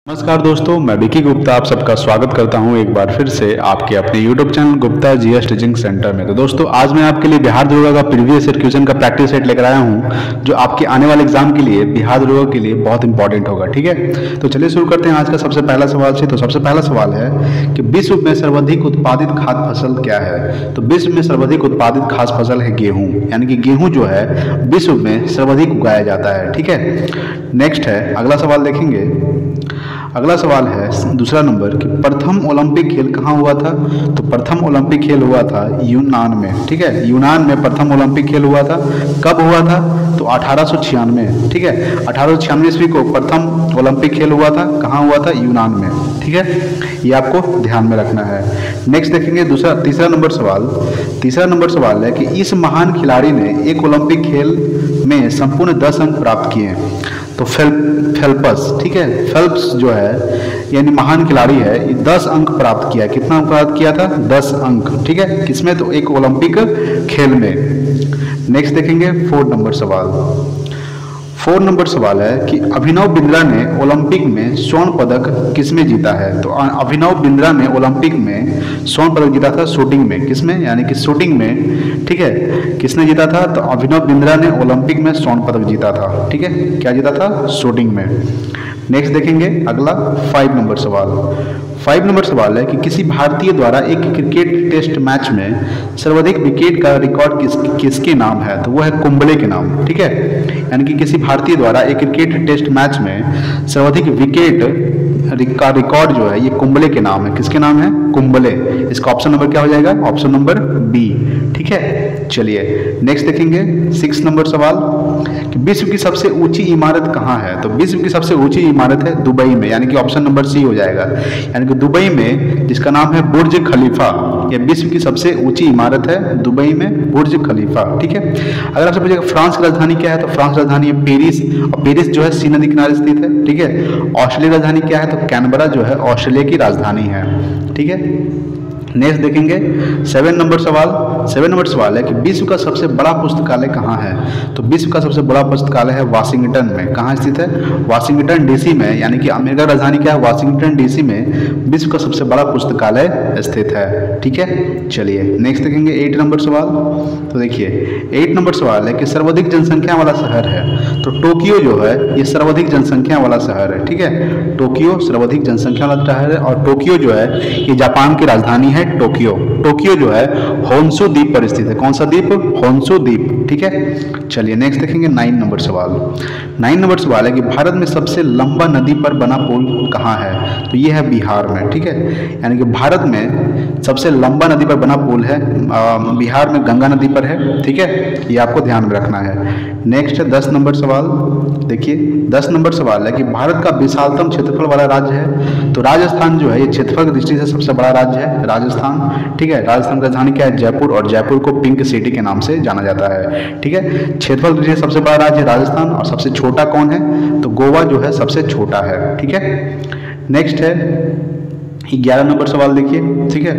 नमस्कार दोस्तों, मैं विकी गुप्ता आप सबका स्वागत करता हूं एक बार फिर से आपके अपने YouTube channel Gupta GS teaching centre में। तो दोस्तों आज मैं आपके लिए बिहार दरोगा का प्रीवियस ईयर क्वेश्चन का प्रैक्टिस सेट लेकर आया हूं जो आपके आने वाले एग्जाम के लिए बिहार दरोगा के लिए बहुत इंपॉर्टेंट होगा। ठीक है, तो चलिए शुरू करते हैं आज का सबसे पहला सवाल से। तो सबसे पहला सवाल है कि विश्व में सर्वाधिक उत्पादित खाद्य फसल क्या है। तो विश्व में सर्वाधिक उत्पादित खाद्य फसल है गेहूँ, यानी कि गेहूँ जो है विश्व में सर्वाधिक उगाया जाता है। ठीक है, नेक्स्ट है अगला सवाल देखेंगे। अगला सवाल है दूसरा नंबर कि प्रथम ओलंपिक खेल कहाँ हुआ था। तो प्रथम ओलंपिक खेल हुआ था यूनान में। ठीक है, यूनान में प्रथम ओलंपिक खेल हुआ था। कब हुआ था? तो 1896। ठीक है, 1896 ईस्वी को प्रथम ओलंपिक खेल हुआ था। कहाँ हुआ था? यूनान में। ठीक है, ये आपको ध्यान में रखना है। नेक्स्ट देखेंगे तीसरा नंबर सवाल। तीसरा नंबर सवाल है कि इस महान खिलाड़ी ने एक ओलंपिक खेल में संपूर्ण 10 अंक प्राप्त किए। तो फेल्प्स, ठीक है, फेल्प्स जो है यानी महान खिलाड़ी है, ये 10 अंक प्राप्त किया। कितना अंक प्राप्त किया था? 10 अंक। ठीक है, किसमें? तो एक ओलंपिक खेल में। नेक्स्ट देखेंगे 4 नंबर सवाल। 4 नंबर सवाल है कि अभिनव बिंद्रा ने ओलंपिक में स्वर्ण पदक किसमें जीता है। तो अभिनव बिंद्रा ने ओलंपिक में स्वर्ण पदक जीता था शूटिंग में। किसमें? यानी कि शूटिंग में। ठीक है, किसने जीता था? तो अभिनव बिंद्रा ने ओलंपिक में स्वर्ण पदक जीता था। ठीक है, क्या जीता था? शूटिंग में। नेक्स्ट देखेंगे अगला 5 नंबर सवाल। 5 नंबर सवाल है कि किसी भारतीय द्वारा एक क्रिकेट टेस्ट मैच में सर्वाधिक विकेट का रिकॉर्ड किसके नाम है। तो वो है कुंबले के नाम। ठीक है, यानी कि किसी भारतीय द्वारा एक क्रिकेट टेस्ट मैच में सर्वाधिक विकेट का रिकॉर्ड जो है ये कुंबले के नाम है। किसके नाम है? कुंबले। इसका ऑप्शन नंबर क्या हो जाएगा? Option number B. ठीक है, चलिए नेक्स्ट देखेंगे 6 नंबर सवाल कि विश्व की सबसे ऊंची इमारत कहाँ है। तो विश्व की सबसे ऊंची इमारत है दुबई में, यानी कि ऑप्शन नंबर सी हो जाएगा। यानी कि दुबई में जिसका नाम है बुर्ज खलीफा, यह विश्व की सबसे ऊंची इमारत है दुबई में, बुर्ज खलीफा। ठीक है, अगर आपसे पूछेगा फ्रांस की राजधानी क्या है, तो फ्रांस की राजधानी है पेरिस, और पेरिस जो है सी नदी किनारे स्थित है। ठीक है, ऑस्ट्रेलिया की राजधानी क्या है, तो कैनबरा जो है ऑस्ट्रेलिया की राजधानी है। ठीक है, नेक्स्ट देखेंगे 7 नंबर सवाल। 7 नंबर सवाल है कि विश्व का सबसे बड़ा पुस्तकालय कहाँ है। तो विश्व का सबसे बड़ा पुस्तकालय है वाशिंगटन में। कहाँ स्थित है? वाशिंगटन डीसी में, यानी कि अमेरिका की राजधानी क्या है? वाशिंगटन डीसी में विश्व का सबसे बड़ा पुस्तकालय स्थित है। ठीक है, चलिए नेक्स्ट देखेंगे 8 नंबर सवाल। तो देखिए 8 नंबर सवाल है कि सर्वाधिक जनसंख्या वाला शहर है। तो टोक्यो जो है ये सर्वाधिक जनसंख्या वाला शहर है। ठीक है, टोक्यो सर्वाधिक जनसंख्या वाला शहर है, और टोक्यो जो है ये जापान की राजधानी है टोक्यो। टोक्यो जो है होन्शु द्वीप पर स्थित है। कौन सा द्वीप? होन्शु द्वीप। ठीक है, चलिए नेक्स्ट देखेंगे 9 नंबर सवाल। 9 नंबर सवाल है कि भारत में सबसे लंबा नदी पर बना पुल कहाँ है। तो ये है बिहार में। ठीक है, यानी कि भारत में सबसे लंबा नदी पर बना पुल है बिहार में, गंगा नदी पर है। ठीक है, ये आपको ध्यान में रखना है। नेक्स्ट है 10 नंबर सवाल। देखिए 10 नंबर सवाल है कि भारत का विशालतम क्षेत्रफल वाला राज्य है। तो राजस्थान जो है ये क्षेत्रफल की दृष्टि से सबसे बड़ा राज्य है, राजस्थान। ठीक है, राजस्थान की राजधानी क्या है? जयपुर, और जयपुर को पिंक सिटी के नाम से जाना जाता है। ठीक है, क्षेत्रफल की दृष्टि से सबसे बड़ा राज्य है राजस्थान, और सबसे छोटा कौन है? तो गोवा जो है सबसे छोटा है। ठीक है, नेक्स्ट है 11 नंबर सवाल। देखिए ठीक है,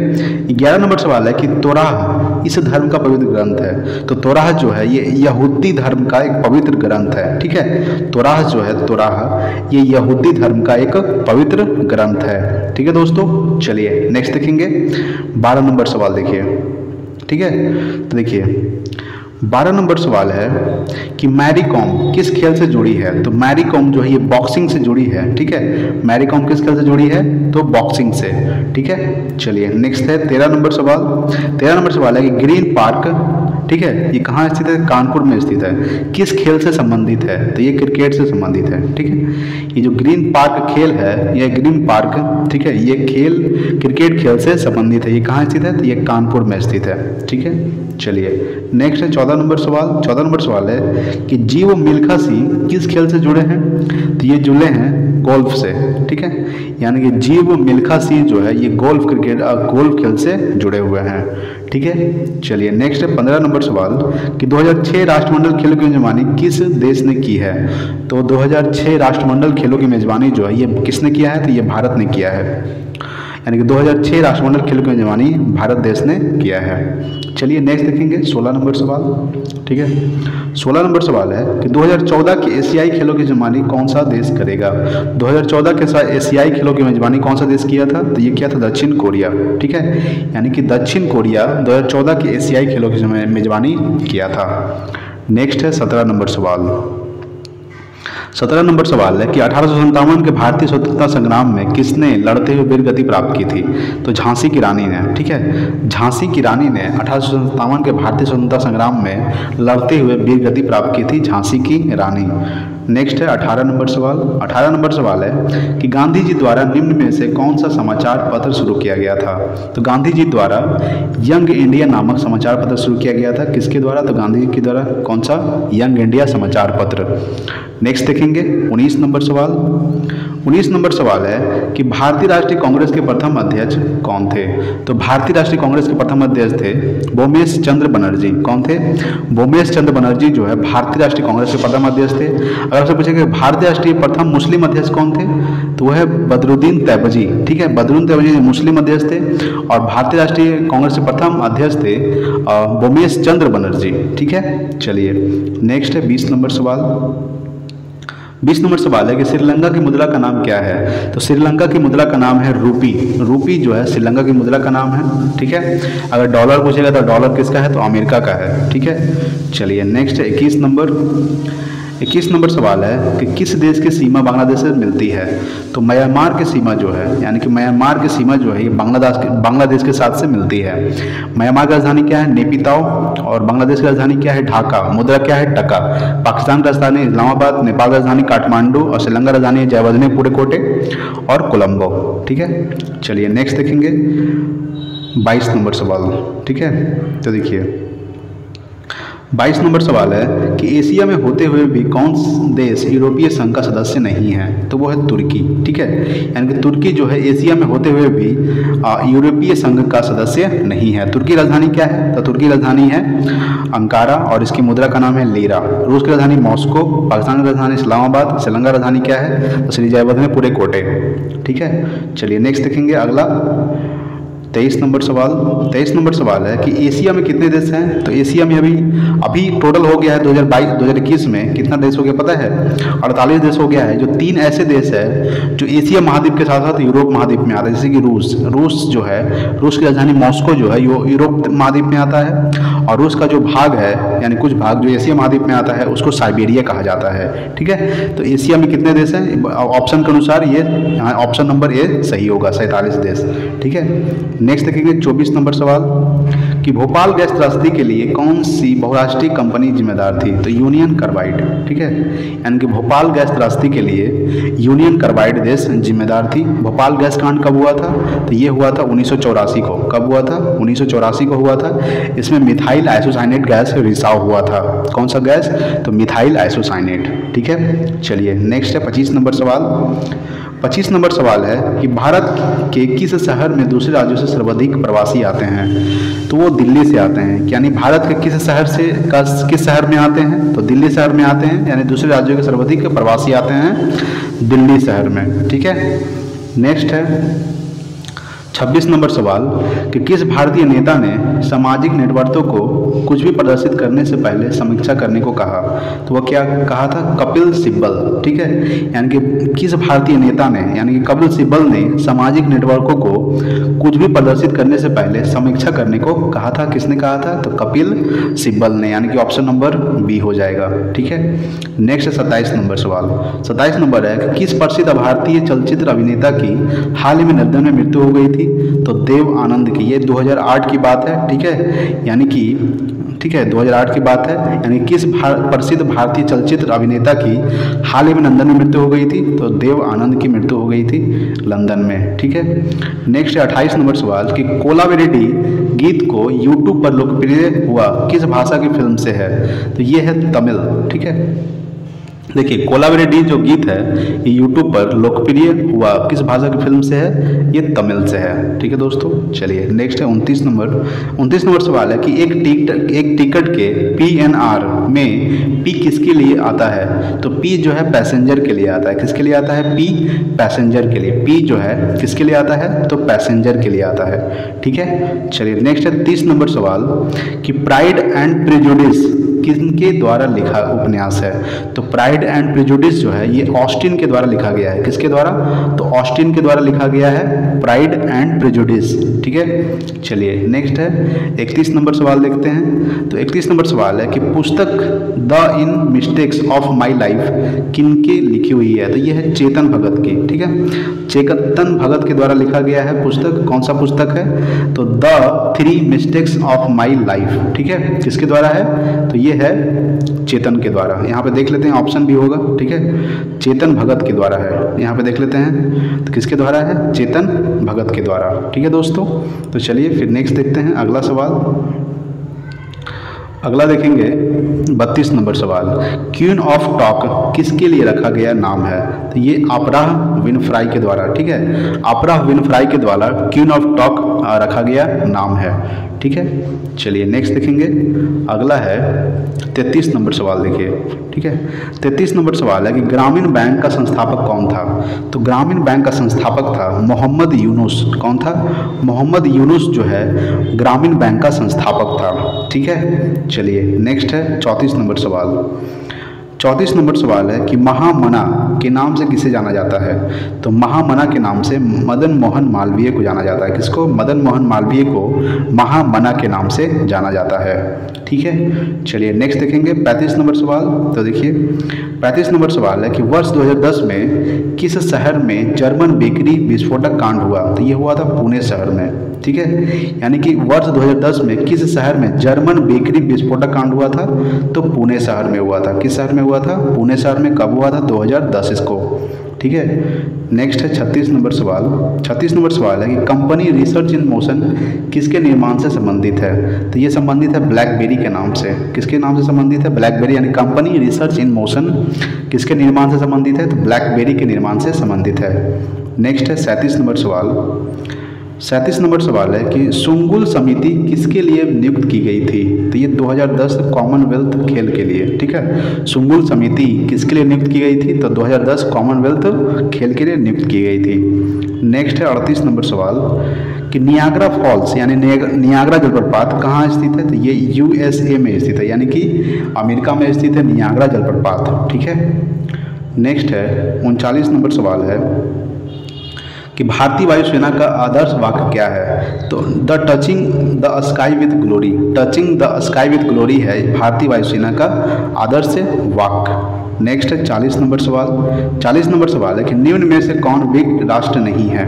11 नंबर सवाल है कि तोराह इस धर्म का पवित्र ग्रंथ है। तो तोराह जो है ये यहूदी धर्म का एक पवित्र ग्रंथ है। ठीक है, तोराह जो है तोराह ये यहूदी धर्म का एक पवित्र ग्रंथ है। ठीक है दोस्तों, चलिए नेक्स्ट देखेंगे 12 नंबर सवाल। देखिए ठीक है, तो देखिए 12 नंबर सवाल है कि मैरी कॉम किस खेल से जुड़ी है। तो मैरी कॉम जो है ये बॉक्सिंग से जुड़ी है। ठीक है, मैरी कॉम किस खेल से जुड़ी है? तो बॉक्सिंग से। ठीक है, चलिए नेक्स्ट है 13 नंबर सवाल। 13 नंबर सवाल है कि ग्रीन पार्क, ठीक है, ये कहाँ स्थित है? कानपुर में स्थित है। किस खेल से संबंधित है? तो ये क्रिकेट से संबंधित है। ठीक है, ये जो ग्रीन पार्क खेल है, ये ग्रीन पार्क, ठीक है, ये खेल क्रिकेट खेल से संबंधित है। ये कहाँ स्थित है? तो ये कानपुर में स्थित है। ठीक है, चलिए नेक्स्ट है 14 नंबर सवाल। 14 नंबर सवाल है कि जीव मिल्खा सिंह किस खेल से जुड़े हैं। तो ये जुड़े हैं गोल्फ से। ठीक है, यानी कि जीव मिल्खा सिंह जो है ये गोल्फ खेल से जुड़े हुए हैं। ठीक है, चलिए नेक्स्ट है 15 नंबर सवाल कि 2006 राष्ट्रमंडल खेलों की मेजबानी किस देश ने की है। तो 2006 राष्ट्रमंडल खेलों की मेजबानी जो है ये किसने किया है? तो ये भारत ने किया है। यानी कि 2006 राष्ट्रमंडल खेलों की मेजबानी भारत देश ने किया है। चलिए नेक्स्ट देखेंगे 16 नंबर सवाल। ठीक है, 16 नंबर सवाल है कि 2014 के एशियाई खेलों की मेजबानी कौन सा देश करेगा। 2014 के एशियाई खेलों की मेजबानी कौन सा देश किया था, तो ये किया था दक्षिण कोरिया। ठीक है, यानी कि दक्षिण कोरिया 2014 के एशियाई खेलों की मेजबानी किया था। नेक्स्ट है 17 नंबर सवाल। 17 नंबर सवाल है कि 1857 के भारतीय स्वतंत्रता संग्राम में किसने लड़ते हुए वीर गति प्राप्त की थी, तो झांसी की रानी ने। ठीक है, झांसी की रानी ने 1857 के भारतीय स्वतंत्रता संग्राम में लड़ते हुए वीर गति प्राप्त की थी, झांसी की रानी। नेक्स्ट है 18 नंबर सवाल। 18 नंबर सवाल है कि गांधी जी द्वारा निम्न में से कौन सा समाचार पत्र शुरू किया गया था, तो गांधी जी द्वारा यंग इंडिया नामक समाचार पत्र शुरू किया गया था। किसके द्वारा, तो गांधी जी के द्वारा। कौन सा, यंग इंडिया समाचार पत्र। नेक्स्ट देखेंगे 19 नंबर सवाल। 19 नंबर सवाल है कि भारतीय राष्ट्रीय कांग्रेस के प्रथम अध्यक्ष कौन थे, तो भारतीय राष्ट्रीय कांग्रेस के प्रथम अध्यक्ष थे भोमेश चंद्र बनर्जी। कौन थे, भोमेश चंद्र बनर्जी जो है भारतीय राष्ट्रीय कांग्रेस के प्रथम अध्यक्ष थे। अगर आपसे पूछेंगे भारतीय राष्ट्रीय प्रथम मुस्लिम अध्यक्ष कौन थे, तो वह है बदरुद्दीन तैयबजी। ठीक है, बदरुद्दीन तैयबजी मुस्लिम अध्यक्ष थे और भारतीय राष्ट्रीय कांग्रेस के प्रथम अध्यक्ष थे भोमेश चंद्र बनर्जी। ठीक है, चलिए नेक्स्ट है 20 नंबर सवाल। 20 नंबर सवाल है कि श्रीलंका की मुद्रा का नाम क्या है, तो श्रीलंका की मुद्रा का नाम है रूपी। रूपी जो है श्रीलंका की मुद्रा का नाम है। ठीक है, अगर डॉलर पूछेगा तो डॉलर किसका है, तो अमेरिका का है। ठीक है, चलिए नेक्स्ट है 21 नंबर। 21 नंबर सवाल है कि किस देश की सीमा बांग्लादेश से मिलती है, तो म्यांमार की सीमा जो है, यानी कि म्यांमार की सीमा जो है ये बांग्लादेश के साथ से मिलती है। म्यांमार की राजधानी क्या है, नेपिताओ, और बांग्लादेश की राजधानी क्या है, ढाका। मुद्रा क्या है, टका। पाकिस्तान की राजधानी इस्लामाबाद, नेपाल की राजधानी काठमांडू और श्रीलंका की राजधानी जयवर्धने पुडुकोट्टई और कोलंबो। ठीक है, चलिए नेक्स्ट देखेंगे 22 नंबर सवाल। ठीक है, तो देखिए 22 नंबर सवाल है कि एशिया में होते हुए भी कौन देश यूरोपीय संघ का सदस्य नहीं है, तो वो है तुर्की। ठीक है, यानी कि तुर्की जो है एशिया में होते हुए भी यूरोपीय संघ का सदस्य नहीं है। तुर्की राजधानी क्या है, तो तुर्की राजधानी है अंकारा और इसकी मुद्रा का नाम है लीरा। रूस की राजधानी मॉस्को, पाकिस्तान की राजधानी इस्लामाबाद, श्रीलंका राजधानी क्या है, तो श्री जयवर्धने पुडुकोट्टई। ठीक है, चलिए नेक्स्ट देखेंगे अगला 23 नंबर सवाल। 23 नंबर सवाल है कि एशिया में कितने देश हैं, तो एशिया में अभी टोटल हो गया है 2021 में कितना देश हो गया पता है, 48 देश हो गया है। जो 3 ऐसे देश है जो एशिया महाद्वीप के साथ साथ यूरोप महाद्वीप में आता है, जैसे कि रूस जो है, रूस की राजधानी मॉस्को जो है यूरोप महाद्वीप में आता है, और रूस का जो भाग है यानी कुछ भाग जो एशिया महाद्वीप में आता है उसको साइबेरिया कहा जाता है। ठीक है, तो एशिया में कितने देश हैं, ऑप्शन के अनुसार ये यहाँ ऑप्शन नंबर ए सही होगा, 47 देश। ठीक है, नेक्स्ट देखेंगे 24 नंबर सवाल कि भोपाल गैस त्रासदी के लिए कौन सी बहुराष्ट्रीय कंपनी जिम्मेदार थी, तो यूनियन कार्बाइड। ठीक है, यानी कि भोपाल गैस त्रासदी के लिए यूनियन कार्बाइड देश जिम्मेदार थी। भोपाल गैस कांड कब हुआ था, तो ये हुआ था 1984 को। कब हुआ था, 1984 को हुआ था। इसमें मिथाइल आइसोसाइनेट गैस रिसाव हुआ था। कौन सा गैस, तो मिथाइल आइसोसाइनेट। ठीक है, चलिए नेक्स्ट है 25 नंबर सवाल। 25 नंबर सवाल है कि भारत के किस शहर में दूसरे राज्यों से सर्वाधिक प्रवासी आते हैं, तो वो दिल्ली से आते हैं। यानी भारत के किस शहर में आते हैं, तो दिल्ली शहर में आते हैं, यानी दूसरे राज्यों के सर्वाधिक प्रवासी आते हैं दिल्ली शहर में। ठीक है, नेक्स्ट है 26 नंबर सवाल कि किस भारतीय नेता ने सामाजिक नेटवर्कों को कुछ भी प्रदर्शित करने से पहले समीक्षा करने को कहा, तो वह क्या कहा था, कपिल सिब्बल। ठीक है, यानी कि किस भारतीय नेता ने, यानी कि कपिल सिब्बल ने सामाजिक नेटवर्कों को कुछ भी प्रदर्शित करने से पहले समीक्षा करने को कहा था। किसने कहा था, तो कपिल सिब्बल ने, यानी कि ऑप्शन नंबर बी हो जाएगा। ठीक है, नेक्स्ट 27 नंबर सवाल। 27 नंबर है कि किस प्रसिद्ध भारतीय चलचित्र अभिनेता की हाल ही में लंदन में मृत्यु हो गई थी, तो देव आनंद की। ये 2008 की बात है। ठीक है, यानी कि 2008 की बात है। यानी किस प्रसिद्ध भारतीय चलचित्र अभिनेता की हाल ही में लंदन में मृत्यु हो गई थी, तो देव आनंद की मृत्यु हो गई थी लंदन में। ठीक है, नेक्स्ट 28 नंबर सवाल कि कोलावेरेडी गीत को यूट्यूब पर लोकप्रिय हुआ किस भाषा की फिल्म से है, तो ये है तमिल। ठीक है, देखिए कोलावेरी जो गीत है ये यूट्यूब पर लोकप्रिय हुआ किस भाषा की फिल्म से है, ये तमिल से है। ठीक है दोस्तों, चलिए नेक्स्ट है 29 नंबर सवाल है कि एक टिकट के PNR में P किसके लिए आता है। तो P जो है पैसेंजर के लिए आता है। किसके लिए आता है? P पैसेंजर के लिए। P जो है किसके लिए आता है? तो पैसेंजर के लिए आता है। ठीक है, चलिए नेक्स्ट है 30 नंबर सवाल कि प्राइड एंड प्रेजुडिस किनके द्वारा लिखा उपन्यास है। तो प्राइड एंड प्रेजुडिस जो है ये ऑस्टिन के द्वारा लिखा गया है। किसके द्वारा? तो ऑस्टिन के द्वारा लिखा गया है प्राइड एंड प्रेजुडिस। ठीक है, चलिए नेक्स्ट है 31 नंबर सवाल देखते हैं। तो 31 नंबर सवाल है कि पुस्तक the in mistakes of my life किनके लिखी हुई है। तो ये है चेतन भगत की। ठीक है, चेतन भगत के द्वारा लिखा गया है पुस्तक। कौन सा पुस्तक है? तो the 3 mistakes of my life. ठीक है, किसके द्वारा है? तो ये है चेतन के द्वारा। यहाँ पे देख लेते हैं, ऑप्शन भी होगा। ठीक है, चेतन भगत के द्वारा है। यहाँ पे देख लेते हैं तो किसके द्वारा है? चेतन भगत के द्वारा। ठीक है दोस्तों, तो चलिए फिर नेक्स्ट देखते हैं अगला सवाल। अगला देखेंगे 32 नंबर सवाल, क्वीन ऑफ टॉक किसके लिए रखा गया नाम है। तो ये ऑपरा विनफ्राई के द्वारा। ठीक है, ऑपरा विनफ्राई के द्वारा क्वीन ऑफ टॉक रखा गया नाम है। ठीक है, चलिए नेक्स्ट देखेंगे। अगला है 33 नंबर सवाल देखिए। ठीक है, 33 नंबर सवाल है कि ग्रामीण बैंक का संस्थापक कौन था। तो ग्रामीण बैंक का संस्थापक था मोहम्मद यूनुस। कौन था? मोहम्मद यूनुस जो है ग्रामीण बैंक का संस्थापक था। ठीक है, चलिए नेक्स्ट है 34 नंबर सवाल। 34 नंबर सवाल है कि महामना के नाम से किसे जाना जाता है। तो महामना के नाम से मदन मोहन मालवीय को जाना जाता है। किसको? मदन मोहन मालवीय को महामना के नाम से जाना जाता है। ठीक है, चलिए नेक्स्ट देखेंगे 35 नंबर सवाल। तो देखिए 35 नंबर सवाल है कि वर्ष 2010 में किस शहर में जर्मन बेकरी विस्फोटक कांड हुआ। तो ये हुआ था पुणे शहर में। ठीक है, यानी कि वर्ष 2010 में किस शहर में जर्मन बेकरी विस्फोटक कांड हुआ था। तो पुणे शहर में हुआ था। किस शहर में हुआ था? पुणे शहर में। कब हुआ था? 2010 इसको। ठीक है, नेक्स्ट है 36 नंबर सवाल। 36 नंबर सवाल है कि कंपनी रिसर्च इन मोशन किसके निर्माण से संबंधित है। तो ये संबंधित है ब्लैकबेरी के नाम से। किसके नाम से संबंधित है? ब्लैकबेरी। यानी कंपनी रिसर्च इन मोशन किसके निर्माण से संबंधित है? तो ब्लैकबेरी के निर्माण से संबंधित है। नेक्स्ट है 37 नंबर सवाल। 37 नंबर सवाल है कि सुंगुल समिति किसके लिए नियुक्त की गई थी। तो ये 2010 कॉमनवेल्थ खेल के लिए। ठीक है, सुंगुल समिति किसके लिए नियुक्त की गई थी। तो 2010 कॉमनवेल्थ खेल के लिए नियुक्त की गई थी। नेक्स्ट है 38 नंबर सवाल कि नियाग्रा फॉल्स यानी नियाग्रा जलप्रपात कहाँ स्थित है। तो ये USA में स्थित है, यानी कि अमेरिका में स्थित है नियाग्रा जलप्रपात। ठीक है, नेक्स्ट है 39 नंबर सवाल है कि भारतीय वायुसेना का आदर्श वाक्य क्या है। तो the touching the sky with glory. Touching the sky with glory है भारतीय वायुसेना का आदर्श वाक्य। नेक्स्ट है 40 नंबर सवाल। 40 नंबर सवाल है कि निम्न में से कौन ब्रिक राष्ट्र नहीं है।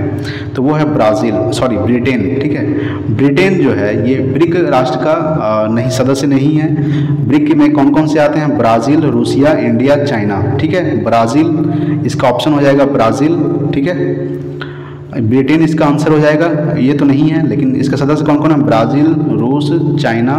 तो वो है ब्रिटेन। ठीक है, ब्रिटेन जो है ये ब्रिक राष्ट्र का नहीं सदस्य नहीं है। ब्रिक में कौन कौन से आते हैं? Brazil, Russia, India, China. ठीक है, ब्राज़ील इसका ऑप्शन हो जाएगा, ब्राज़ील। ठीक है, ब्रिटेन इसका आंसर हो जाएगा। ये तो नहीं है, लेकिन इसका सदस्य कौन कौन है? ब्राज़ील, रूस, चाइना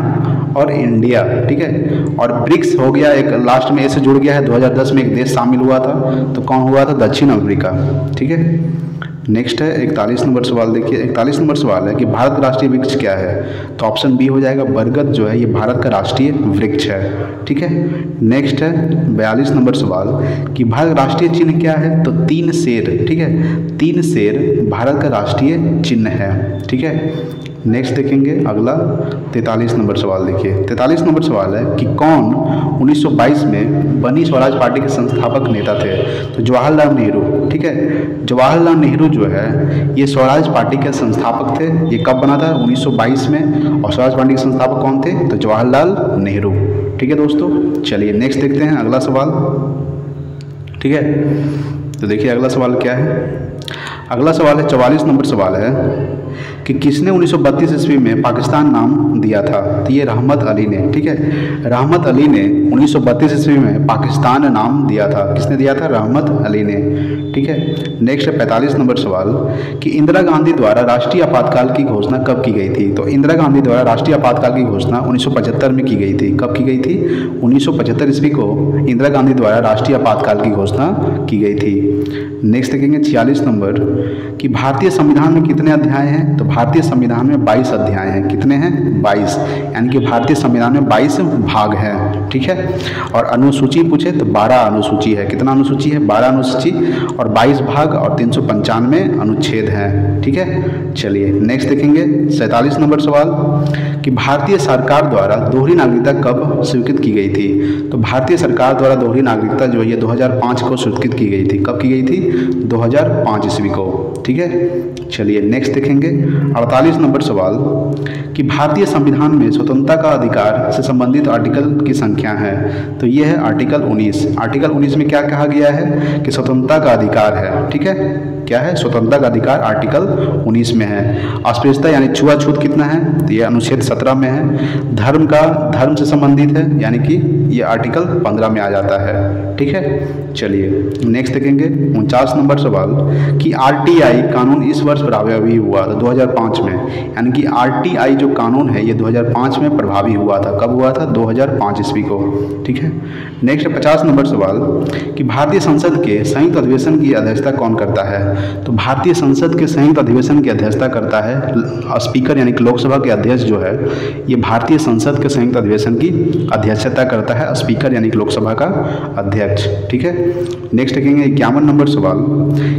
और इंडिया। ठीक है, और ब्रिक्स हो गया एक लास्ट में ऐसे जुड़ गया है। 2010 में एक देश शामिल हुआ था, तो कौन हुआ था? दक्षिण अफ्रीका। ठीक है, नेक्स्ट है 41 नंबर सवाल देखिए। 41 नंबर सवाल है कि भारत का राष्ट्रीय वृक्ष क्या है। तो ऑप्शन बी हो जाएगा, बरगद जो है ये भारत का राष्ट्रीय वृक्ष है। ठीक है, नेक्स्ट है 42 नंबर सवाल कि भारत का राष्ट्रीय चिन्ह क्या है। तो 3 शेर। ठीक है, 3 शेर भारत का राष्ट्रीय चिन्ह है। ठीक है, नेक्स्ट देखेंगे अगला 43 नंबर सवाल देखिए। 43 नंबर सवाल है कि कौन 1922 में बनी स्वराज पार्टी के संस्थापक नेता थे। तो जवाहरलाल नेहरू। ठीक है, जवाहरलाल नेहरू जो है ये स्वराज पार्टी के संस्थापक थे। ये कब बना था? 1922 में। और स्वराज पार्टी के संस्थापक कौन थे? तो जवाहरलाल नेहरू। ठीक है दोस्तों, चलिए नेक्स्ट देखते हैं अगला सवाल। ठीक है, तो देखिए अगला सवाल क्या है। अगला सवाल है 44 नंबर सवाल है कि किसने 1932 ईस्वी में पाकिस्तान नाम दिया था? तो ये रहमत अली ने। ठीक है, रहमत अली ने 1932 ईस्वी में पाकिस्तान नाम दिया था। किसने दिया था? रहमत अली ने। ठीक है, नेक्स्ट है 45 नंबर सवाल कि इंदिरा गांधी द्वारा राष्ट्रीय आपातकाल की घोषणा कब की गई थी? तो इंदिरा गांधी द्वारा राष्ट्रीय आपातकाल की घोषणा 1975 में की गई थी। कब की गई थी? 1975 ईस्वी को इंदिरा गांधी द्वारा राष्ट्रीय आपातकाल की घोषणा की गई थी। नेक्स्ट देखेंगे 46 नंबर कि भारतीय संविधान में कितने अध्याय हैं? तो भारतीय संविधान में 22 अध्याय हैं। कितने हैं? 22, यानी कि भारतीय संविधान में 22 भाग हैं। ठीक है, और अनुसूची पूछे तो 12 अनुसूची है। कितना अनुसूची है? 12 अनुसूची और 22 भाग और 395 अनुच्छेद हैं। ठीक है, चलिए नेक्स्ट देखेंगे 47 नंबर सवाल कि भारतीय सरकार द्वारा दोहरी नागरिकता कब स्वीकृत की गई थी? तो भारतीय सरकार द्वारा दोहरी नागरिकता जो है ये 2005 को स्वीकृत की गई थी। कब की गई थी? 2005 ईस्वी को। ठीक है, चलिए नेक्स्ट देखेंगे 48 नंबर सवाल कि भारतीय संविधान में स्वतंत्रता का अधिकार से संबंधित आर्टिकल की संख्या है। तो ये है आर्टिकल 19। आर्टिकल 19 में क्या कहा गया है कि स्वतंत्रता का अधिकार है। ठीक है, क्या है? स्वतंत्रता का अधिकार आर्टिकल 19 में है। अस्पृश्यता यानी छुआछूत कितना है? तो ये अनुच्छेद 17 में है। धर्म से संबंधित है, यानी कि ये आर्टिकल 15 में आ जाता है। ठीक है, चलिए नेक्स्ट देखेंगे 49 नंबर सवाल कि आरटीआई कानून इस वर्ष प्रभावी हुआ था 2005 में, यानी कि आरटीआई जो कानून है ये 2005 में प्रभावी हुआ था। कब हुआ था? 2005 ईस्वी को। ठीक है, नेक्स्ट 50 नंबर सवाल कि भारतीय संसद के संयुक्त अधिवेशन की अध्यक्षता कौन करता है? तो भारतीय संसद के संयुक्त अधिवेशन की अध्यक्षता करता है स्पीकर, यानी कि लोकसभा के अध्यक्ष जो है ये भारतीय संसद के संयुक्त अधिवेशन की अध्यक्षता करता है स्पीकर, यानी कि लोकसभा का अध्यक्ष। ठीक है, नेक्स्ट देखेंगे 51 नंबर सवाल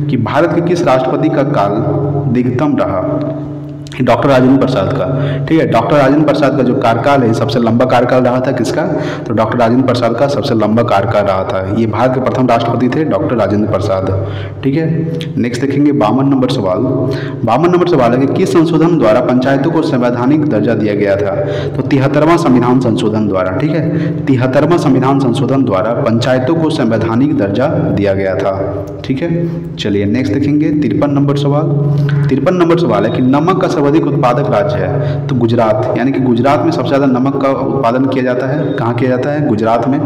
कि भारत के किस राष्ट्रपति का काल अधिकतम रहा? डॉक्टर राजेंद्र प्रसाद का। ठीक है, डॉक्टर राजेंद्र प्रसाद का जो कार्यकाल है सबसे लंबा कार्यकाल रहा था। किसका? तो डॉक्टर राजेंद्र प्रसाद का सबसे लंबा कार्यकाल रहा था। ये भारत के प्रथम राष्ट्रपति थे डॉक्टर राजेंद्र प्रसाद। ठीक है, नेक्स्ट देखेंगे 52 नंबर सवाल। 52 नंबर सवाल है कि किस संशोधन द्वारा पंचायतों को संवैधानिक दर्जा दिया गया था? तो 73वां संविधान संशोधन द्वारा। ठीक है, 73वां संविधान संशोधन द्वारा पंचायतों को संवैधानिक दर्जा दिया गया था। ठीक है, चलिए नेक्स्ट देखेंगे 53 नंबर सवाल। 53 नंबर सवाल है कि नमक का सर्वाधिक उत्पादक राज्य है? तो गुजरात, यानी कि गुजरात में सबसे ज़्यादा नमक का उत्पादन किया जाता है। कहाँ किया जाता है? गुजरात में।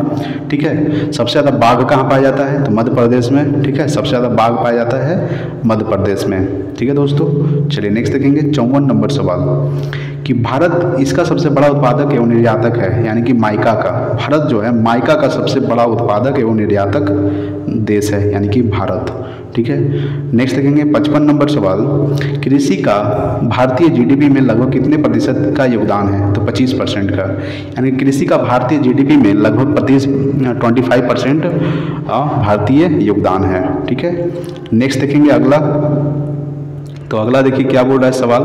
ठीक है, सबसे ज़्यादा बाघ कहाँ पाया जाता है? तो मध्य प्रदेश में। ठीक है, सबसे ज़्यादा बाघ पाया जाता है मध्य प्रदेश में। ठीक है दोस्तों, चलिए नेक्स्ट देखेंगे 54 नंबर सवाल कि भारत इसका सबसे बड़ा उत्पादक एवं निर्यातक है, यानी कि माइका का। भारत जो है माइका का सबसे बड़ा उत्पादक एवं निर्यातक देश है, यानी कि भारत। ठीक है, नेक्स्ट देखेंगे 55 नंबर सवाल, कृषि का भारतीय जीडीपी में लगभग कितने प्रतिशत का योगदान है? तो 25% का, यानी कृषि का भारतीय जीडीपी में लगभग 25% भारतीय योगदान है। ठीक है, नेक्स्ट देखेंगे अगला। तो अगला देखिए क्या बोल रहा है सवाल।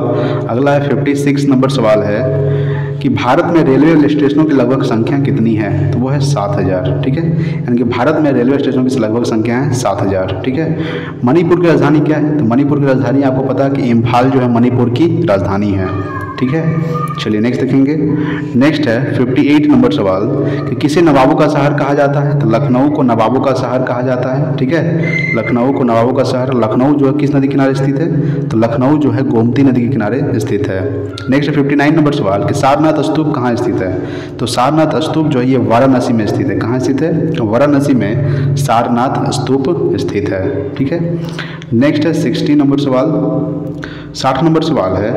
अगला है 56 नंबर सवाल है कि भारत में रेलवे स्टेशनों की लगभग संख्या कितनी है? तो वो है 7000। ठीक है, यानी कि भारत में रेलवे स्टेशनों की लगभग संख्या है 7000। ठीक है, मणिपुर की राजधानी क्या है? तो मणिपुर की राजधानी आपको पता है कि इम्फाल जो है मणिपुर की राजधानी है। ठीक है, चलिए नेक्स्ट देखेंगे। नेक्स्ट है 58 नंबर सवाल कि किसे नवाबों का शहर कहा जाता है? तो लखनऊ को नवाबों का शहर कहा जाता है। ठीक है, लखनऊ को नवाबों का शहर। लखनऊ जो है किस नदी किनारे स्थित है? तो लखनऊ जो है गोमती नदी के किनारे स्थित है। नेक्स्ट 59 नंबर सवाल कि सारनाथ स्तूप कहाँ स्थित है? तो सारनाथ स्तूप जो है ये वाराणसी में स्थित है। कहाँ स्थित है? वाराणसी में सारनाथ स्तूप स्थित है। ठीक है, नेक्स्ट है 60 नंबर सवाल। 60 नंबर सवाल है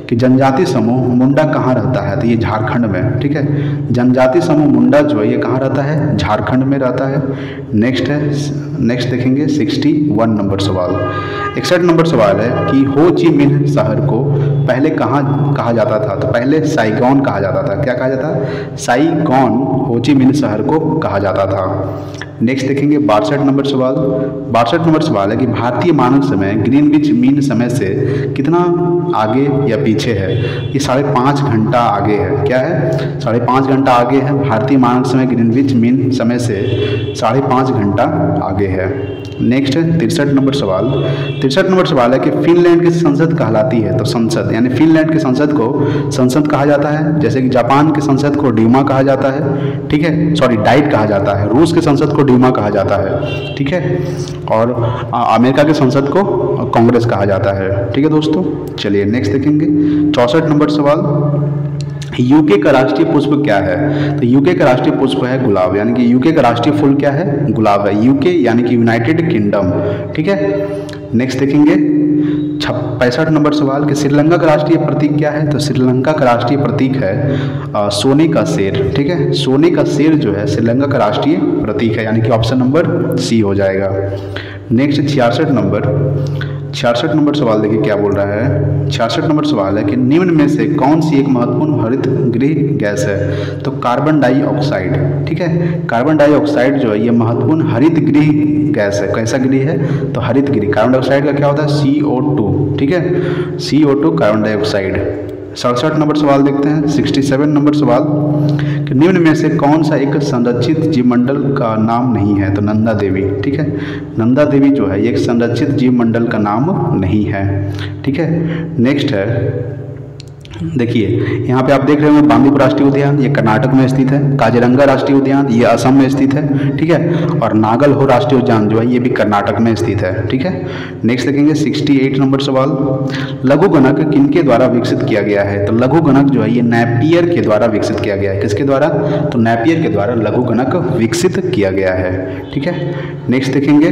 कि जनजाति समूह मुंडा कहाँ रहता है? तो ये झारखंड में। ठीक है, जनजाति समूह मुंडा जो है ये कहाँ रहता है? झारखंड में रहता है। नेक्स्ट देखेंगे 61 नंबर सवाल। 61 नंबर सवाल है कि हो ची मिन्ह शहर को पहले कहाँ कहा जाता था? तो पहले साइगॉन कहा जाता था। क्या कहा जाता? साइगॉन हो ची मिन्ह शहर को कहा जाता था। नेक्स्ट देखेंगे 62 नंबर सवाल। 62 नंबर सवाल है कि भारतीय मानक समय ग्रीनविच मीन समय से कितना आगे या पीछे है? ये 5.5 घंटा आगे है। क्या है? 5.5 घंटा आगे है। भारतीय मानक समय ग्रीनविच मीन समय से 5.5 घंटा आगे है। नेक्स्ट है 63 नंबर सवाल। 63 नंबर सवाल है कि फिनलैंड की संसद कहलाती है, तो संसद यानी फिनलैंड की संसद को संसद कहा जाता है, जैसे कि जापान की संसद को डीमा कहा जाता है, ठीक है, सॉरी डाइट कहा जाता है, रूस की संसद को डीमा कहा जाता है, ठीक है, और अमेरिका की संसद को कांग्रेस कहा जाता है, ठीक है दोस्तों। चलिए नेक्स्ट देखेंगे 64 नंबर सवाल। यूके का राष्ट्रीय पुष्प क्या है? तो यूके का राष्ट्रीय पुष्प है गुलाब, यानी कि यूके का राष्ट्रीय फूल क्या है? गुलाब है। यूके यानी कि यूनाइटेड किंगडम, ठीक है। नेक्स्ट देखेंगे 65 नंबर सवाल कि श्रीलंका का राष्ट्रीय प्रतीक क्या है? तो श्रीलंका का राष्ट्रीय प्रतीक है सोने का शेर, ठीक है, सोने का शेर जो है श्रीलंका का राष्ट्रीय प्रतीक है, यानी कि ऑप्शन नंबर सी हो जाएगा। नेक्स्ट 66 नंबर सवाल देखिए क्या बोल रहा है। 66 नंबर सवाल है कि निम्न में से कौन सी एक महत्वपूर्ण हरित गृह गैस है? तो कार्बन डाइऑक्साइड, ठीक है, कार्बन डाइऑक्साइड जो है ये महत्वपूर्ण हरित गृह गैस है। कैसा गृह है? तो हरित गृह। कार्बन डाइऑक्साइड का क्या होता है? CO2, ठीक है, CO2 कार्बन डाइऑक्साइड। 67 नंबर सवाल देखते हैं। 67 नंबर सवाल कि निम्न में से कौन सा एक संरक्षित जीवमंडल का नाम नहीं है? तो नंदा देवी, ठीक है, नंदा देवी जो है ये एक संरक्षित जीवमंडल का नाम नहीं है, ठीक है। नेक्स्ट है देखिए यहाँ पे आप देख रहे हो बांदीपुर राष्ट्रीय उद्यान, ये कर्नाटक में स्थित है। काजीरंगा राष्ट्रीय उद्यान ये असम में स्थित है, ठीक है, और नागल हो राष्ट्रीय उद्यान जो है ये भी कर्नाटक में स्थित है, ठीक है। नेक्स्ट देखेंगे 68 नंबर सवाल। लघु गणक किनके द्वारा विकसित किया गया है? तो लघु गणक जो है ये नेपियर के द्वारा विकसित किया गया है। किसके द्वारा? तो नेपियर के द्वारा लघु गणक विकसित किया गया है, ठीक है। नेक्स्ट देखेंगे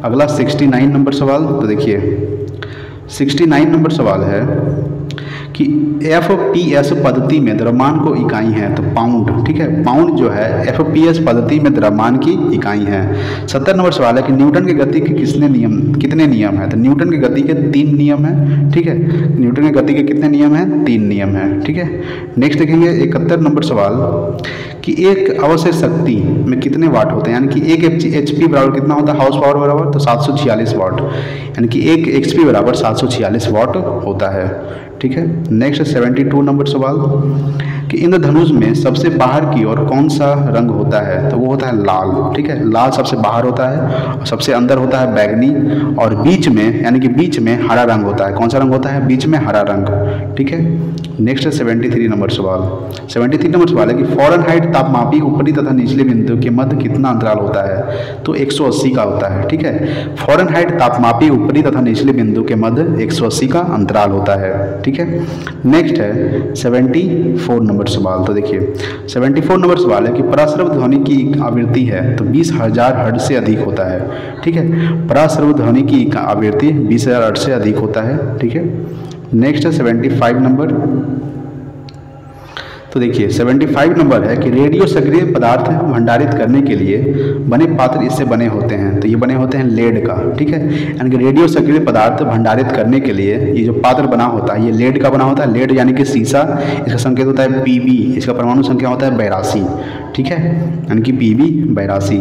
अगला 69 नंबर सवाल। तो देखिए 69 नंबर सवाल है कि FPS पद्धति में द्रव्यमान को इकाई है? तो पाउंड, ठीक है, पाउंड जो है FPS पद्धति में द्रव्यमान की इकाई है। 70 नंबर सवाल है कि न्यूटन की गति के कितने नियम है? तो न्यूटन की गति के 3 नियम है, ठीक है, न्यूटन की गति के कितने नियम है? 3 नियम है, ठीक है। नेक्स्ट देखेंगे 71 नंबर सवाल कि एक आवश्यक शक्ति में कितने वाट होते हैं? यानी कि एक HP बराबर कितना होता है? हाउस पावर बराबर तो 746 वाट, यानी कि एक HP बराबर 746 वाट होता है, ठीक है। नेक्स्ट 72 नंबर सवाल कि इंद्रधनुष में सबसे बाहर की ओर कौन सा रंग होता है? तो वो होता है लाल, ठीक है, लाल सबसे बाहर होता है और सबसे अंदर होता है बैगनी, और बीच में यानी कि बीच में हरा रंग होता है। कौन सा रंग होता है? बीच में हरा रंग, ठीक है। नेक्स्ट 73 नंबर सवाल। 73 नंबर सवाल है कि फ़ारेनहाइट तापमापी ऊपरी तथा निचले बिंदु के मध्य कितना अंतराल होता है? तो 180 का होता है, ठीक है। फ़ारेनहाइट तापमापी ऊपरी तथा निचले बिंदु के मध्य 180 का अंतराल होता है, ठीक है। नेक्स्ट है 74 नंबर सवाल। तो देखिए 74 नंबर सवाल है कि पराश्रव ध्वनि की आवृत्ति है तो 20,000 हर्ट्ज से अधिक होता है, ठीक है, पराश्रव ध्वनि की आवृत्ति 20,000 हर्ट्ज से अधिक होता है, ठीक है। नेक्स्ट है 75 नंबर। तो देखिए 75 नंबर है कि रेडियो सक्रिय पदार्थ भंडारित करने के लिए बने पात्र इससे बने होते हैं। तो ये बने होते हैं लेड का, ठीक है, यानी कि रेडियो सक्रिय पदार्थ भंडारित करने के लिए ये जो पात्र बना होता है ये लेड का बना होता है। लेड यानी कि सीसा, इसका संकेत होता है Pb, इसका परमाणु संख्या होता है 82, ठीक है, यानी कि Pb 82।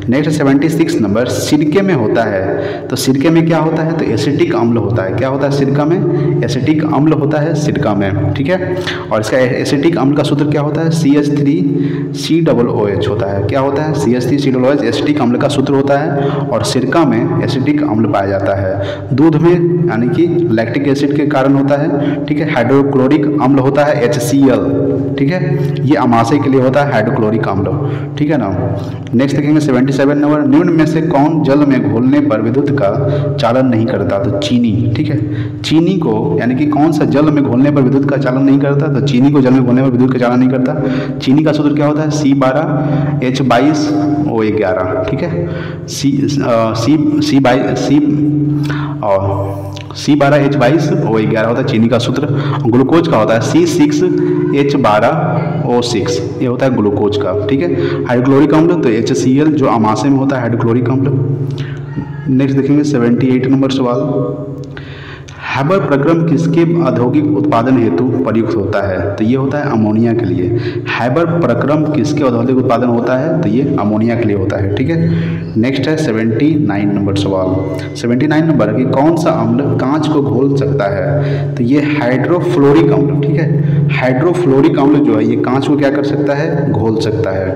नेक्स्ट 76 नंबर सिरके में होता है। तो सिरके में क्या होता है? तो एसिटिक अम्ल होता है। क्या होता है सिरका में? एसिटिक अम्ल होता है सिरका में, ठीक है, और इसका एसिटिक अम्ल का सूत्र क्या होता है? CH3COOH होता है। क्या होता है? CH3COOH एसिटिक अम्ल का सूत्र होता है, और सिरका में एसिटिक अम्ल पाया जाता है। दूध में यानी कि लैक्टिक एसिड के कारण होता है, ठीक है। हाइड्रोक्लोरिक अम्ल होता है HCl, ठीक है, ये अमाशय के लिए होता है हाइड्रोक्लोरिक अम्ल, ठीक है ना। नेक्स्ट देखेंगे 77 नंबर। निम्न में से कौन जल में घोलने पर विद्युत का चालन नहीं करता? तो चीनी, ठीक है, चीनी को यानी कि कौन सा जल में घोलने पर विद्युत का चालन नहीं करता? तो चीनी को जल में घोलने पर विद्युत का चालन नहीं करता। चीनी का सूत्र क्या होता है? C12H22O11, ठीक है, C12H22O11 होता है चीनी का सूत्र। ग्लूकोज का होता है C6H12O6, ये होता है ग्लूकोज का, ठीक है। हाइड्रोक्लोरिक अम्ल तो HCl जो अमाशय में होता है हाइड्रोक्लोरिक अम्ल। नेक्स्ट देखेंगे 78 नंबर सवाल। हैबर प्रक्रम किसके औद्योगिक उत्पादन हेतु प्रयुक्त होता है? तो ये होता है अमोनिया के लिए। हैबर प्रक्रम किसके औद्योगिक उत्पादन होता है? तो ये अमोनिया के लिए होता है, ठीक है। नेक्स्ट है 79 नंबर सवाल। 79 नंबर कि कौन सा अम्ल कांच को घोल सकता है? तो ये हाइड्रोफ्लोरिक अम्ल, ठीक है। हाइड्रोफ्लोरिक अम्ल जो है ये कांच को क्या कर सकता है? घोल सकता है,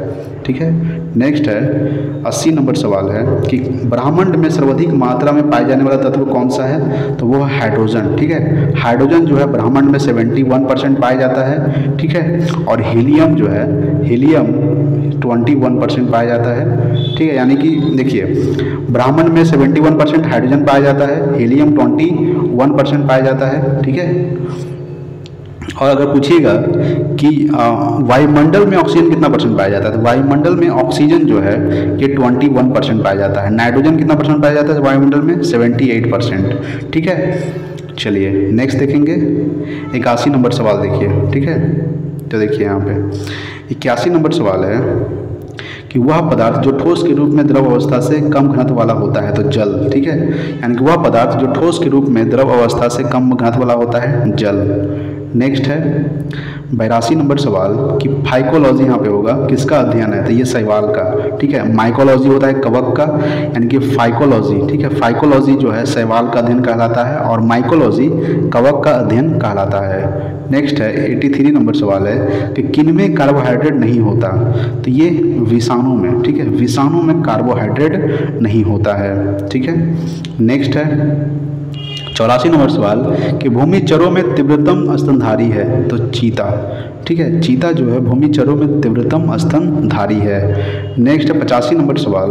ठीक है। नेक्स्ट है 80 नंबर सवाल है कि ब्रह्मांड में सर्वाधिक मात्रा में पाए जाने वाला तत्व कौन सा है? तो वो है हाइड्रोजन, ठीक है। हाइड्रोजन जो है ब्रह्मांड में 71% पाया जाता है, ठीक है। और हीलियम जो है, हीलियम 21% पाया जाता है, ठीक है। यानी कि देखिए ब्रह्मांड में 71% हाइड्रोजन पाया जाता है, हीलियम 21% पाया जाता है, ठीक है। और अगर पूछिएगा कि वायुमंडल में ऑक्सीजन कितना परसेंट पाया जाता है, तो वायुमंडल में ऑक्सीजन जो है ये 21% पाया जाता है। नाइट्रोजन कितना परसेंट पाया जाता है वायुमंडल में? 78%, ठीक है। चलिए नेक्स्ट देखेंगे 81 नंबर सवाल देखिए, ठीक है। तो देखिए यहाँ पे 81 नंबर सवाल है कि वह पदार्थ जो ठोस के रूप में द्रव अवस्था से कम घनत्व वाला होता है, तो जल, ठीक है। यानी कि वह पदार्थ जो ठोस के रूप में द्रव अवस्था से कम घनत्व वाला होता है, जल। नेक्स्ट है 82 नंबर सवाल कि फाइकोलॉजी यहाँ पे होगा किसका अध्ययन है? तो ये शैवाल का, ठीक है। माइकोलॉजी होता है कवक का, यानी कि फाइकोलॉजी, ठीक है। फाइकोलॉजी जो है शैवाल का अध्ययन कहलाता है और माइकोलॉजी कवक का अध्ययन कहलाता है। नेक्स्ट है 83 नंबर सवाल है कि किनमें कार्बोहाइड्रेट नहीं होता? तो ये विषाणु में, ठीक है। विषाणु में कार्बोहाइड्रेट नहीं होता है, ठीक है। नेक्स्ट है 84 नंबर सवाल कि भूमि चरों में तीव्रतम स्तनधारी है, तो चीता, ठीक है। चीता जो है भूमि चरों में तीव्रतम स्तनधारी है। नेक्स्ट है 85 नंबर सवाल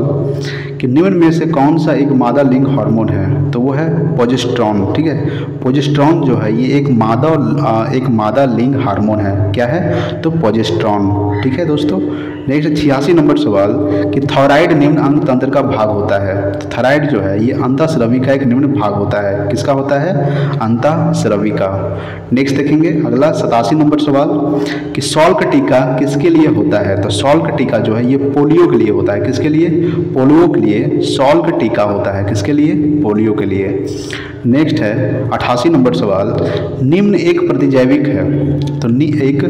कि निम्न में से कौन सा एक मादा लिंग हार्मोन है? तो वो है प्रोजेस्टेरॉन, ठीक है। प्रोजेस्टेरॉन जो है ये एक मादा लिंग हार्मोन है, क्या है? तो प्रोजेस्टेरॉन, ठीक है दोस्तों। नेक्स्ट 86 नंबर सवाल कि थायराइड निम्न अंग तंत्र का भाग होता है। तो थायराइड जो है ये अंतःस्रवी का एक निम्न भाग होता है, किसका होता है? अंतःस्रवी का। नेक्स्ट देखेंगे अगला 87 नंबर सवाल कि सॉल्क टीका किसके लिए होता है? तो सॉल्क टीका जो है ये पोलियो के लिए होता है, किसके लिए? पोलियो के लिए सॉल्क टीका होता है, किसके लिए? पोलियो के लिए। नेक्स्ट है 88 नंबर सवाल निम्न एक प्रतिजैविक है, तो एक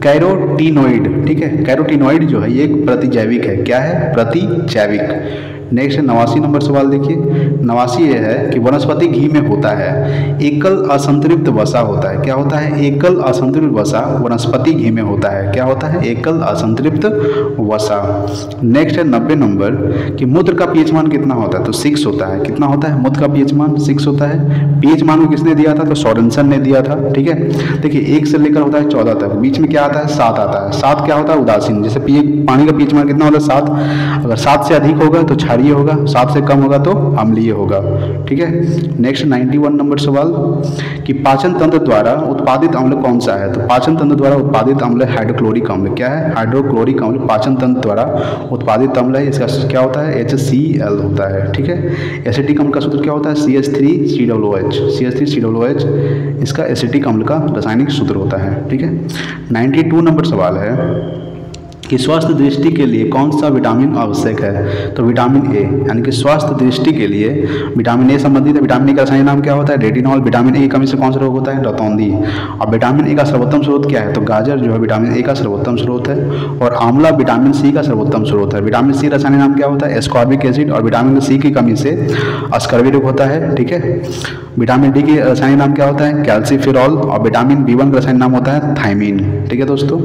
कैरोटीनोइड, ठीक है। कैरोटीनोइड जो है ये एक प्रतिजैविक है, क्या है? प्रतिजैविक। नेक्स्ट 89 नंबर सवाल देखिए 89 ये है कि वनस्पति घी में होता है एकल असंतृप्त वसा होता है, क्या होता है? एकल असंतृप्त वसा वनस्पति घी में होता है, क्या होता है? एकल असंतृप्त वसा। नेक्स्ट है 90 नंबर कि मूत्र का पीएच मान कितना होता है? तो 6 होता है, कितना होता है? मूत्र का पीएच मान 6 होता है। पीएच मान को किसने दिया था? तो सोरेनसन ने दिया था, ठीक है। देखिए 1 से लेकर होता है 14 तक, बीच में क्या आता है? 7 आता है। 7 क्या होता है? उदासीन। जैसे पानी का पीएच मान कितना होता है? 7। अगर 7 से अधिक होगा तो क्षारीय होगा, 7 से कम होगा तो अम्लीय होगा, ठीक है। नेक्स्ट 91 नंबर सवाल कि पाचन तंत्र द्वारा उत्पादित अम्ल कौन सा है? तो पाचन तंत्र द्वारा उत्पादित अम्ल हाइड्रोक्लोरिक अम्ल, क्या है? हाइड्रोक्लोरिक अम्ल पाचन तंत्र द्वारा उत्पादित अम्ल है, इसका क्या होता है? HCl होता है, ठीक है। एसिटिक अम्ल का सूत्र क्या होता है? CH3COOH, CH3COOH इसका एसिटिक अम्ल का रासायनिक सूत्र होता है, ठीक है। 92 नंबर सवाल है कि स्वास्थ्य दृष्टि के लिए कौन सा विटामिन आवश्यक है? तो विटामिन ए, यानी कि स्वास्थ्य दृष्टि के लिए विटामिन ए संबंधित है। विटामिन ए का रासायनिक नाम क्या होता है? रेटिनॉल। विटामिन ए की कमी से कौन सा रोग होता है? रतौंधी। और विटामिन ए का सर्वोत्तम स्रोत क्या है? तो गाजर जो है विटामिन ए का सर्वोत्तम स्रोत है। और आंवला विटामिन सी का सर्वोत्तम स्रोत है। विटामिन सी रासायनिक नाम क्या होता है? Ascorbic acid. और विटामिन सी की कमी से अस्कर्वी रोग होता है, ठीक है। विटामिन डी के रासायनिक नाम क्या होता है? कैल्सीफेरॉल। और विटामिन B1 का रासायनिक नाम होता है थायमीन, ठीक है दोस्तों।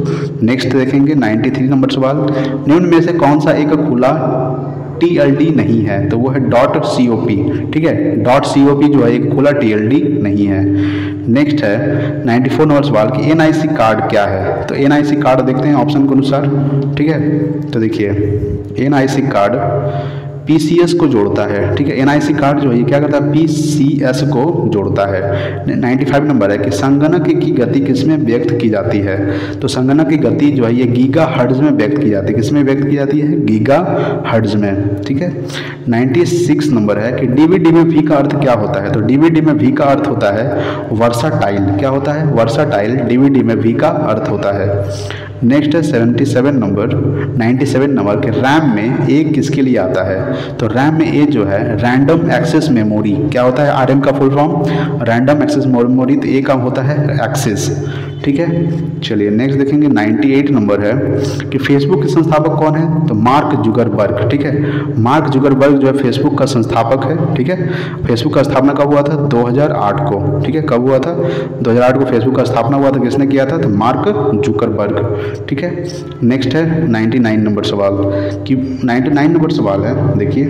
नेक्स्ट देखेंगे 93 नंबर सवाल निम्न में से कौन सा एक खुला TLD नहीं है? तो वो है .COP, ठीक है। .COP जो है एक खुला TLD नहीं है। नेक्स्ट है 94 नंबर सवाल कि NIC कार्ड क्या है? तो NIC कार्ड देखते हैं ऑप्शन के अनुसार, ठीक है। तो देखिए NIC कार्ड PCS को जोड़ता है, ठीक है। NIC कार्ड जो है ये क्या करता है? PCS को जोड़ता है। 95 नंबर है कि संगणक की गति किसमें व्यक्त की जाती है? तो संगणक की गति जो है ये गीगा हर्ट्ज में व्यक्त की जाती है, किसमें व्यक्त की जाती है? गीगा हर्ट्ज में, ठीक है। 96 नंबर है कि DVD में V का अर्थ क्या होता है? तो DVD में V का अर्थ होता है वर्साटाइल, क्या होता है? वर्साटाइल। DVD में V का अर्थ होता है। नेक्स्ट है 97 नंबर के रैम में ए किसके लिए आता है? तो रैम में ए जो है रैंडम एक्सेस मेमोरी, क्या होता है आरएम का full form? Random access memory, तो ए का होता है एक्सेस। ठीक है, चलिए नेक्स्ट देखेंगे 98 नंबर है कि फेसबुक के संस्थापक कौन है? तो मार्क जुकरबर्ग। ठीक है, मार्क जुकरबर्ग जो है फेसबुक का संस्थापक है। ठीक है, फेसबुक का स्थापना कब हुआ था? 2008 को। ठीक है, कब हुआ था? 2008 को फेसबुक का स्थापना हुआ था। किसने किया था? तो मार्क जुकरबर्ग। ठीक है, नेक्स्ट है 99 नंबर सवाल कि 99 नंबर सवाल है, देखिए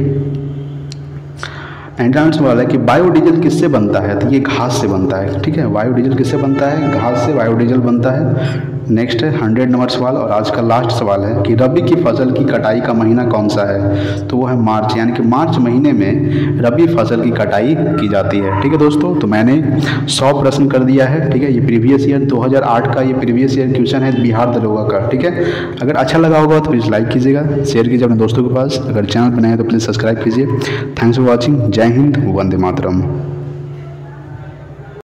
99 सवाल है कि बायोडीजल किससे बनता है? तो ये घास से बनता है। ठीक है, बायोडीजल किससे बनता है? घास से बायोडीजल बनता है। नेक्स्ट है 100 नंबर सवाल और आज का लास्ट सवाल है कि रबी की फसल की कटाई का महीना कौन सा है? तो वो है मार्च, यानी कि मार्च महीने में रबी फसल की कटाई की जाती है। ठीक है दोस्तों, तो मैंने 100 प्रश्न कर दिया है। ठीक है, ये प्रीवियस ईयर 2008 का ये प्रीवियस ईयर क्वेश्चन है बिहार दरोगा का। ठीक है, अगर अच्छा लगा होगा तो प्लीज़ लाइक कीजिएगा, शेयर कीजिए अपने दोस्तों के पास। अगर चैनल पर नए हैं तो प्लीज़ सब्सक्राइब कीजिए। Thanks for watching. जय हिंद, वंदे मातरम।